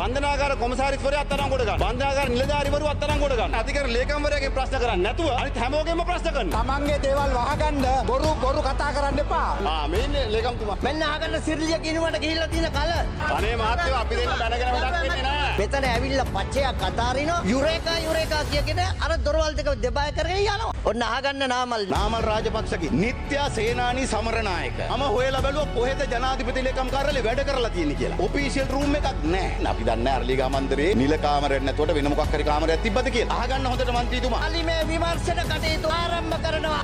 බන්ධනාගාර කොමසාරිස්වරයා අත්අඩංගුවට ගන්න. බන්ධනාගාර නිලධාරිවරු අත්අඩංගුවට ගන්න. අධිකරණ ලේකම්වරයාගෙන් ප්‍රශ්න කරන්නේ නැතුව අනිත් හැමෝගෙම ප්‍රශ්න කරනවා. තමන්ගේ දේවල් වහගන්න බොරු කතා කරන්න එපා. මේ ඉන්නේ ලේකම්තුමා. මෙන්න අහගන්න සිරිලිය කිනුවට ගිහිල්ලා තියෙන කල. අනේ මහත්තයෝ අපි දෙන්න දැනගෙන වැඩක් වෙන්නේ නැහැ. මෙතන ඇවිල්ලා පච්චයක් අතාරිනවා. යුරේකා කියගෙන අර දොරවල් දෙක දෙබය කරගෙන යනවා. ඔන්න අහගන්න නාමල් රාජපක්ෂගේ නිත්‍ය සේනානි සමරනායක. මම හොයලා බැලුවා කොහෙද ජනාධිපති ලේකම් කාර්යාලේ වැඩ කරලා තියෙන්නේ කියලා. ඔෆිෂියල් රූම් එකක් නැහැ. අපි දන්නේ නැහැ අරලිගා මන්දිරේ නිල කාමරයක් නැතුවට වෙන මොකක් හරි කාමරයක් තිබ්බද කියලා. අහගන්න හොඳට මන්ත්‍රීතුමා. අලි මේ විමර්ශන කටයුතු ආරම්භ කරනවා.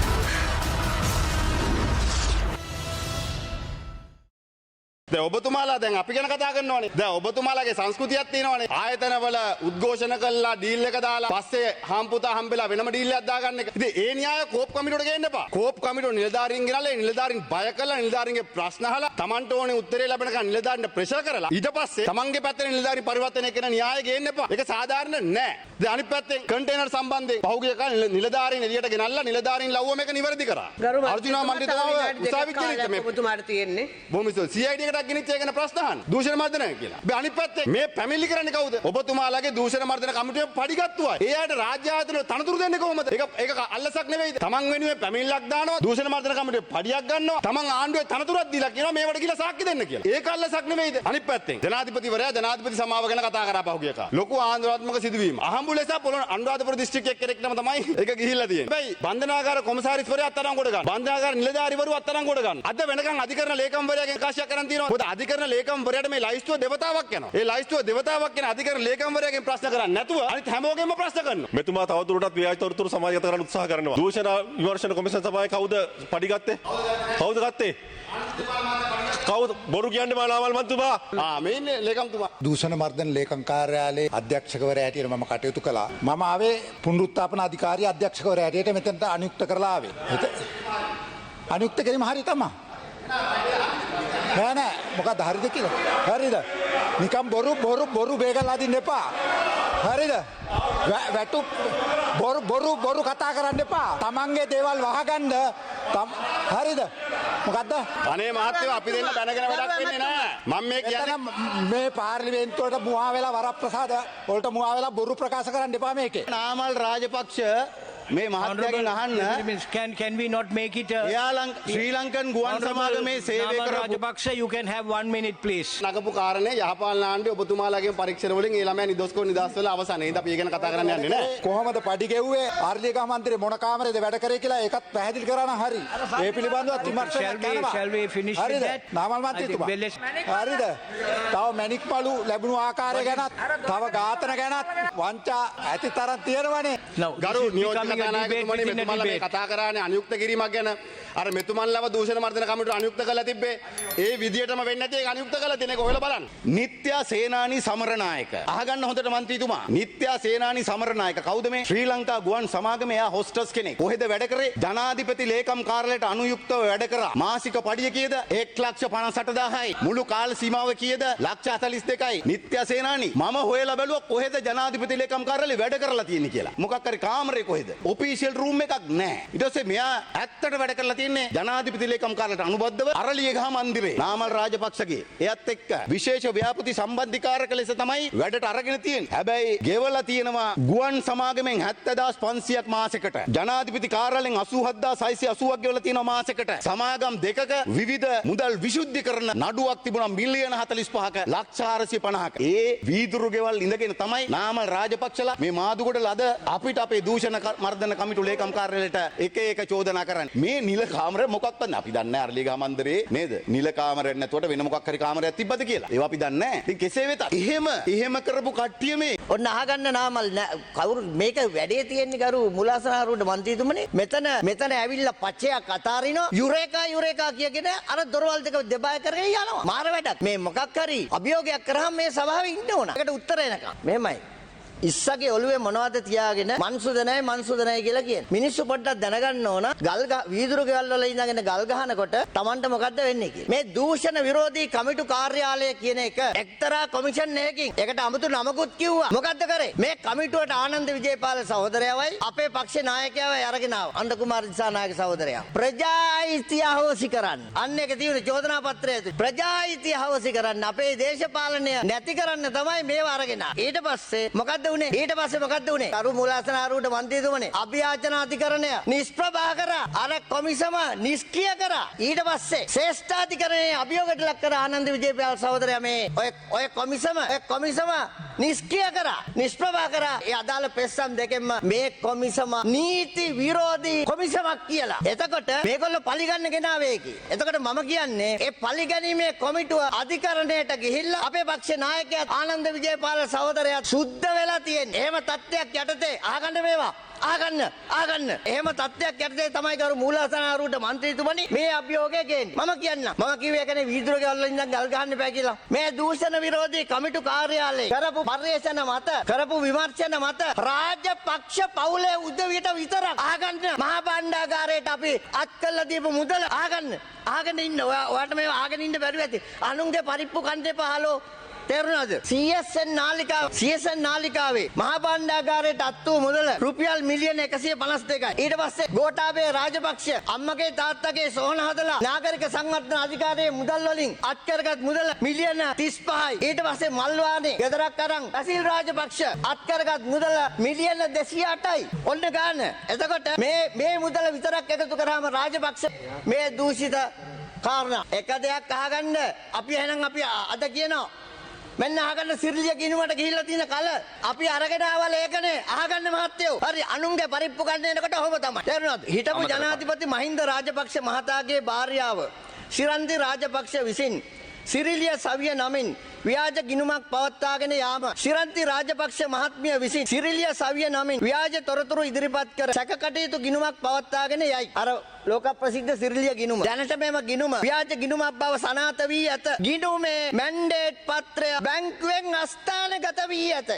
දැන් ඔබතුමාලා දැන් අපි ගැන කතා කරනවානේ. දැන් ඔබතුමාලාගේ සංස්කෘතියක් තියෙනවානේ. ආයතනවල උද්ඝෝෂණ කළා ඩීල් එක දාලා පස්සේ හම්පුතා හම්බෙලා වෙනම ඩීල් එකක් දාගන්න එක. ඉතින් ඒ න්‍යාය කෝප් කමිටුවට ගේන්න එපා. කෝප් කමිටුව නිලධාරීන් ගෙනල්ලා නිලධාරීන් බය කරලා නිලධාරීන්ගේ ප්‍රශ්න අහලා Tamanට ඕනේ උත්තරේ ලැබෙනකන් නිලධාරීන්ට ප්‍රෙෂර් කරලා ඊට පස්සේ Tamanගේ පැත්තේ නිලධාරී පරිවර්තනය කරන න්‍යාය ගේන්න එපා. ඒක සාධාරණ නෑ. දැන් අනිත් පැත්තෙන් කන්ටේනර් සම්බන්ධයෙන් පහුගිය කාලේ නිලධාරීන් එළියට ගෙනල්ලා නිලධාරීන් ලව්ව මේක නිවැරදි කරා. අර්ජුනා මණ්ඩිතව උසාවි ගෙනිච්ච මේ ඔබතුමාට තියෙන්නේ බොමිසෝ CID එකටත් ගෙනිච්ච එක ගැන ප්‍රශ්න දූෂණ මර්දනය කියලා. මේ අනිත් පැත්තේ මේ පැමිණිලි කරන්නේ කවුද? ඔබතුමාලාගේ දූෂණ මර්දන කමිටුවේ පඩිගත්තු අය. ඒ අයට රාජ්‍ය ආයතන තනතුරු දෙන්නේ කොහොමද? ඒක අල්ලසක් නෙවෙයිද? Taman වෙනුවෙන් පැමිණිල්ලක් දානවා, දූෂණ මර්දන කමිටුවේ පඩියක් ගන්නවා, Taman ආණ්ඩුවේ තනතුරක් දීලා කියනවා මේවට කියලා සාක්ෂි දෙන්න කියලා. ඒක අල්ලසක් නෙවෙයිද? අනිත් පැත්තෙන් ජනාධිපතිවරයා ජනාධිපති සමාව ගැන කතා කරා පහුගිය කාලේ. ලොකු ආන්දෝලනාත්මක සිදුවීම. අහඹු ලෙස පොළොන් අනුරාධපුර දිස්ත්‍රික්කයේ කෙනෙක්ටම තමයි ඒක ගිහිල්ලා තියෙන්නේ. හැබැයි බන්ධනාගාර කොමසාරිස්වරයා අත්අඩංගුවට ගන්න. බන්ධනාගාර නිලධාරිවරු අත්අඩංගුවට ගන්න. අද වෙනකන් අධිකරණ ලේකම්වරයාගෙන් කාශයක් කරන් තියෙනවා. මොකද අධිකරණ ලේකම්වරයාට මේ ලයිස්තුව දෙවතාවක් යනවා. ඒ ලයිස්තුව දෙවතාවක් යන අධිකරණ ලේකම්වරයාගෙන් ප්‍රශ්න කරන්නේ නැතුව අනිත් හැමෝගෙම ප්‍රශ්න කරනවා. මෙතුමා තවදුරටත් ව්‍යාජ තොරතුරු සමාජගත කරන්න උත්සාහ කරනවා. දූෂණ විමර්ශන කොමිෂන් සභාවේ කවුද පඩි ගත්තේ? කවුද ගත්තේ? කවුද බොරු කියන්නේ නාමල් මන්තුමා? මේ ඉන්නේ ලේකම්තුමා. දූෂණ මර්දන ලේකම් කාර්යාලයේ අධ්‍යක්ෂකවරයා හැටියට මම කටයුතු කළා. මම ආවේ පුනරුත්ථාපන අධිකාරිය අධ්‍යක්ෂකවරයා හැටියට මෙතනට අනියුක්ත කරලා ආවේ. අනියුක්ත කිරීම හරිය තමයි. නෑ මොකක්ද හරිද කියලා? හරිද? නිකම් බොරු බේගලා අදින්න එපා. හරිද? වැටු බොරු කතා කරන්න එපා. තමන්ගේ දේවල් වහගන්න හරිද? මොකද්ද? අනේ මහත්තයෝ අපි දෙන්න දැනගෙන වැඩක් වෙන්නේ නැහැ. මම මේ කියන්නේ මේ පාර්ලිමේන්තුවට මුවා වෙලා වරප්‍රසාද වලට මුවා වෙලා බොරු ප්‍රකාශ කරන්න එපා මේකේ. නාමල් රාජපක්ෂ මේ මහත්මයාගෙන් අහන්න can we not make it Sri Lankan ගුවන් සමාගමේ සේවය කරපු Rajapaksa, you can have 1 minute please. නගපු කාරණේ යහපාලන ආණ්ඩුවේ ඔබතුමාලාගේ පරීක්ෂණ වලින් ඒ ළමයා නිදොස්කෝ නිදාස් වෙලා අවසන්. ඒද අපි ඒ ගැන කතා කරන්න යන්නේ නැහැ. කොහොමද පඩි ගෙව්වේ? ආර්ලිකා මන්ත්‍රී මොන කාමරේද වැඩ කරේ කියලා ඒකත් පැහැදිලි කරා නම් හරි. ඒ පිළිබඳව විමර්ශනයක් කරනවා. Shall we finish with හරිද? that? නාමල් මන්ත්‍රීතුමා. හරිද? තව මැණික් මලු ලැබුණු ආකාරය ගැනත් තව ඝාතන ගැනත් වංචා ඇති තරම් තියෙනවනේ. ගරු නියෝජ්‍ය කතානායකතුමනි මෙතුමන්ලා මේ කතා කරානේ අනියුක්ත කිරීමක් ගැන. අර මෙතුමන්ලව දූෂණ මර්දන කමිටුව අනියුක්ත කරලා තිබ්බේ. ඒ විදියටම වෙන්නේ නැති ඒක අනියුක්ත කරලා තියෙන එක හොයලා බලන්න. නිත්‍ය සේනානි සමරනායක. අහගන්න හොඳට මන්ත්‍රීතුමා. නිත්‍ය සේනානි සමරනායක කවුද මේ? ශ්‍රී ලංකා ගුවන් සමාගමේ එයා හොස්ටස් කෙනෙක්. කොහෙද වැඩ කරේ? ජනාධිපති ලේකම් කාර්යාලයට අනුයුක්තව වැඩ කරා. මාසික පඩිය කීයද? 1,58,000යි. මුළු කාල සීමාව කීයද? 1,42යි. නිත්‍ය සේනානි මම හොයලා බැලුවා කොහෙද ජනාධිපති ලේකම් කාර්යාලේ වැඩ කරලා තියෙන්නේ කියලා. මොකක් හරි කාමරේ කොහෙද? ඔෆිෂියල් රූම් එකක් නැහැ. ඊට පස්සේ මෙයා ඇත්තට වැඩ කරලා තින්නේ ජනාධිපති ලේකම් කාර්යාලයට අනුබද්ධව අරලියගහ මන්දිරේ නාමල් රාජපක්ෂගේ එයත් එක්ක විශේෂ ව්‍යාපෘති සම්බන්ධීකාරක ලෙස තමයි වැඩට අරගෙන තියෙන්නේ. හැබැයි ගෙවලා තියෙනවා ගුවන් සමාගමෙන් 70500ක් මාසෙකට. ජනාධිපති කාර්යාලයෙන් 87680ක් ගෙවලා තියෙනවා මාසෙකට. සමාගම් දෙකක විවිධ මුදල් විශුද්ධි කරන නඩුවක් තිබුණා මිලියන 45ක ලක්ෂ 450ක. ඒ වීදුරු ගෙවල් ඉඳගෙන තමයි නාමල් රාජපක්ෂලා මේ මාදුගොඩ ලද අපිට අපේ දූෂණ මර්දන කමිටු ලේකම් කාර්යාලයට එක චෝදනා කරන්නේ. මේ නිල කාමර මොකක්ද අපි දන්නේ නැහැ අරලියගහ මන්දිරේ නේද? නිල කාමරයක් නැතුවට වෙන මොකක් හරි කාමරයක් තිබ්බද කියලා. ඒවා අපි දන්නේ නැහැ. ඉතින් කෙසේ වෙතත් එහෙම කරපු කට්ටිය මේ ඔන්න අහගන්න නාමල් කවුරු මේක වැඩේ තියෙන්නේ ගරු මුලාසනාරුන්ට මන්ත්‍රීතුමනි. මෙතන ඇවිල්ලා පච්චයක් අතාරිනවා. යුරේකා කියගෙන අර දොරවල් දෙක දෙබය කරගෙන යනවා. මාර වැඩක්. මේ මොකක් හරි අභියෝගයක් කරාම මේ සභාවේ ඉන්න ඕන. ඒකට උත්තර එනකම්. මෙහෙමයි. ඉස්සගේ ඔළුවේ මොනවද තියාගෙන මන්සුද නැහැ කියලා කියන. මිනිස්සු පොඩ්ඩක් දැනගන්න ඕන වීදුරු ගෙවල් වල ඉඳගෙන ගල් ගහනකොට Tamanට මොකද්ද වෙන්නේ කියලා. මේ දූෂණ විරෝධී කමිටු කාර්යාලය කියන එක එක්තරා කොමිෂන් එකකින් ඒකට අමුතු නමකුත් කිව්වා. මොකද්ද කරේ? මේ කමිටුවට ආනන්ද විජේපාල සහෝදරයවයි අපේ පක්ෂේ නායකයවයි අරගෙන ආවා. අණ්ඩ කුමාර දිසානායක සහෝදරයා. ප්‍රජායිතිය හොසි කරන්න. අන්න ඒක තියෙන චෝදනා පත්‍රය ඇතුළේ. ප්‍රජායිතිය හොසි කරන්න අපේ දේශපාලනය නැති කරන්න තමයි මේව අරගෙන ආවේ. ඊට පස්සේ මොකද්ද උනේ? කරු මුලාසන ආරූඪ මන්ත්‍රීතුමනේ අභියාචන අධිකරණය නිෂ්ප්‍රභා කරා. අර කොමිසම නිෂ්ක්‍රිය කරා. ඊට පස්සේ ශ්‍රේෂ්ඨාධිකරණයේ අභියෝගයට ලක් කර ආනන්ද විජේපාල සහෝදරයා මේ ඔය කොමිසම නිෂ්ක්‍රිය කරා. නිෂ්ප්‍රභා කරා. ඒ අදාළ පෙස්සම් දෙකෙන්ම මේ කොමිසම නීති විරෝධී කොමිසමක් කියලා. එතකොට මේගොල්ලෝ පරිගන්න ගෙනාවේ කි. එතකොට මම කියන්නේ ඒ පරිගැනීමේ කොමිටුව අධිකරණයට ගිහිල්ලා අපේ පක්ෂේ නායකයා ආනන්ද විජේපාල සහෝදරයා සුද්ධ වෙලා තියෙන්නේ. එහෙම තත්ත්වයක් යටතේ අහගන්න මේවා. ආගන්න. එහෙම තත්ත්වයක් යටතේ තමයි කරු මූලාසන ආරූඪ මන්ත්‍රීතුමනි මේ අභියෝගය ගේන්නේ. මම කිව්වේ ඒකනේ වීදුරු ගෙවල් ඉඳන් ගල් ගහන්න එපා කියලා. මේ දූෂණ විරෝධී කමිටු කාර්යාලයේ කරපු පර්යේෂණ මත කරපු විමර්ශන මත රාජපක්ෂ පවුලේ උදවියට විතරක් ආගන්න මහා භාණ්ඩාගාරයට අපි අත් කළා දීපු මුදල ආගන්න ඉන්න. ඔයාට මේව ආගෙන ඉන්න බැරුව ඇති. අනුන්ගේ පරිප්පු කන්න එපා හලෝ. තේරුණාද? CSN නාලිකාවේ මහා භාණ්ඩාගාරයට අත් වූ මුදල රුපියල් මිලියන 152යි. ඊට පස්සේ ගෝඨාභය රාජපක්ෂ අම්මගේ තාත්තගේ සෝන හදලා නාගරික සංවර්ධන අධිකාරියේ මුදල් වලින් අත් කරගත් මුදල මිලියන 35යි. ඊට පස්සේ මල්වානේ ගෙදරක් අරන් බැසිල් රාජපක්ෂ අත් කරගත් මුදල මිලියන 208යි. ඔන්න ගන්න. එතකොට මේ මුදල විතරක් එකතු කරාම රාජපක්ෂ මේ දූෂිත කාරණා එක දෙයක් අහගන්න අපි අද කියනවා මෙන්න අහගන්න සිරිලිය ගිනුමට ගිහිල්ලා තියෙන කල අපි අරගෙන ආවල ඒකනේ අහගන්න මහත්තයෝ. හරි අනුන්ගේ පරිප්පු ගන්න එනකොට ඔහොම තමයි. තේරුණාද? හිටපු ජනාධිපති මහින්ද රාජපක්ෂ මහතාගේ භාර්යාව ශිරන්ති රාජපක්ෂ විසින් සිරිලිය සවිය නමින් ව්‍යාජ ගිණුමක් පවත්වාගෙන යාම ශිරන්ති රාජපක්ෂ මහත්මිය විසින් සිරිලිය සවිය නමින් ව්‍යාජ තොරතුරු ඉදිරිපත් කර සැකකටයුතු ගිණුමක් පවත්වාගෙන යයි. අර ලෝක ප්‍රසිද්ධ සිරිලිය ගිණුම. දැනට මෙම ගිණුම ව්‍යාජ ගිණුමක් බව සනාථ වී ඇත. ගිණුමේ මැන්ඩේට් පත්‍රය බැංකුවෙන් අස්ථානගත වී ඇත.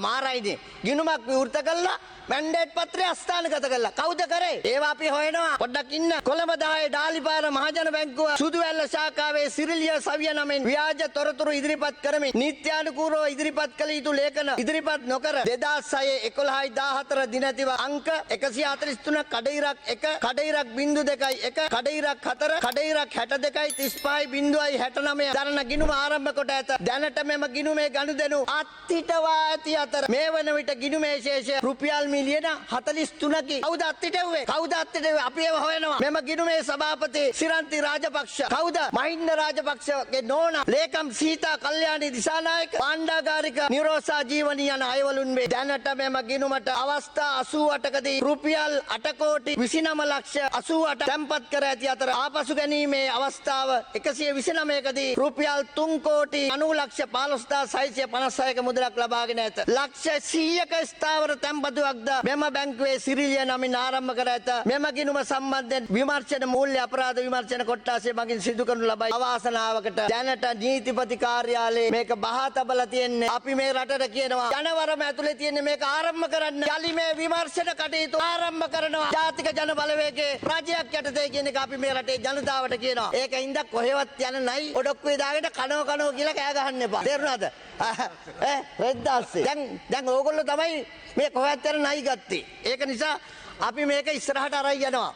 මාරයිනේ. ගිණුමක් විවෘත කළා මැන්ඩේට් පත්‍රය අස්ථානගත කළා. කවුද කරේ? ඒවා අපි හොයනවා. පොඩ්ඩක් ඉන්න. කොළඹ 10 ඩාලිපාර මහජන බැංකුව සුදුවැල්ල ශාඛාවේ සිරිලිය සවිය නමින් ව්‍යාජ තොරතුරු ඉදිරිපත් කරමින් නීත්‍යානුකූලව ඉදිරිපත් කළ යුතු ලේඛන ඉදිරිපත් නොකර 2006 11/14 දිනතිව අංක 143 කඩඉරක් 1 කඩඉරක් 02.1 කඩඉරක් 4 කඩඉරක් 62.35 0.69 දරන ගිණුම ආරම්භ කොට ඇත. දැනට මෙම ගිණුමේ ගනුදෙනු අත්හිටවා ඇති අතර මේ වන විට ගිණුමේ ශේෂය රුපියල් මිලියන 43කි. කවුද අත්හිටුවේ? අපි ඒව හොයනවා. මෙම ගිණුමේ සභාපති ශිරන්ති රාජපක්ෂ කවුද? මහින්ද රාජපක්ෂගේ නෝනා ලේකම් සීතා කල්යාණී දිසානායක පාණ්ඩාගාරික නිරෝසා ජීවනී යන අයවලුන් වේ. දැනට මෙම ගිණුමට අවස්ථා 88කදී රුපියල් 8 කෝටි 29 ලක්ෂ 88 තැන්පත් කර ඇති අතර ආපසු ගැනීමේ අවස්ථාව 129කදී රුපියල් 3 කෝටි 90 ලක්ෂ 15656ක මුදලක් ලබාගෙන ඇත. ලක්ෂ 100ක ස්ථාවර තැන්පතුවක්ද මෙම බැංකුවේ සිරිලිය නමින් ආරම්භ කර ඇත. මෙම ගිණුම සම්බන්ධයෙන් විමර්ශන මූල්‍ය අපරාධ විමර්ශන කොට්ටාසය මගින් සිදු කරනු ලබයි. අවාසනාවකට දැනට නීතිපති කාර්යාලයේ මේක බහා තබලා තියෙන්නේ. අපි මේ රටට කියනවා ජනවරම ඇතුලේ තියෙන්නේ මේක ආරම්භ කරන්න. යලි මේ විමර්ශන කටයුතු ආරම්භ කරනවා. ජාතික ජන බලවේගයේ රජයක් යටතේ කියන එක අපි මේ රටේ ජනතාවට කියනවා. ඒක හින්දා කොහෙවත් යන නයි ඔඩොක්කුවේ දාගෙන කනෝ කියලා කෑ ගහන්න එපා. තේරුණාද? රෙද්දාස්සේ. දැන් ඕගොල්ලෝ තමයි මේ කොහෙවත් යන නයි ගත්තේ. ඒක නිසා අපි මේක ඉස්සරහට අරයි යනවා.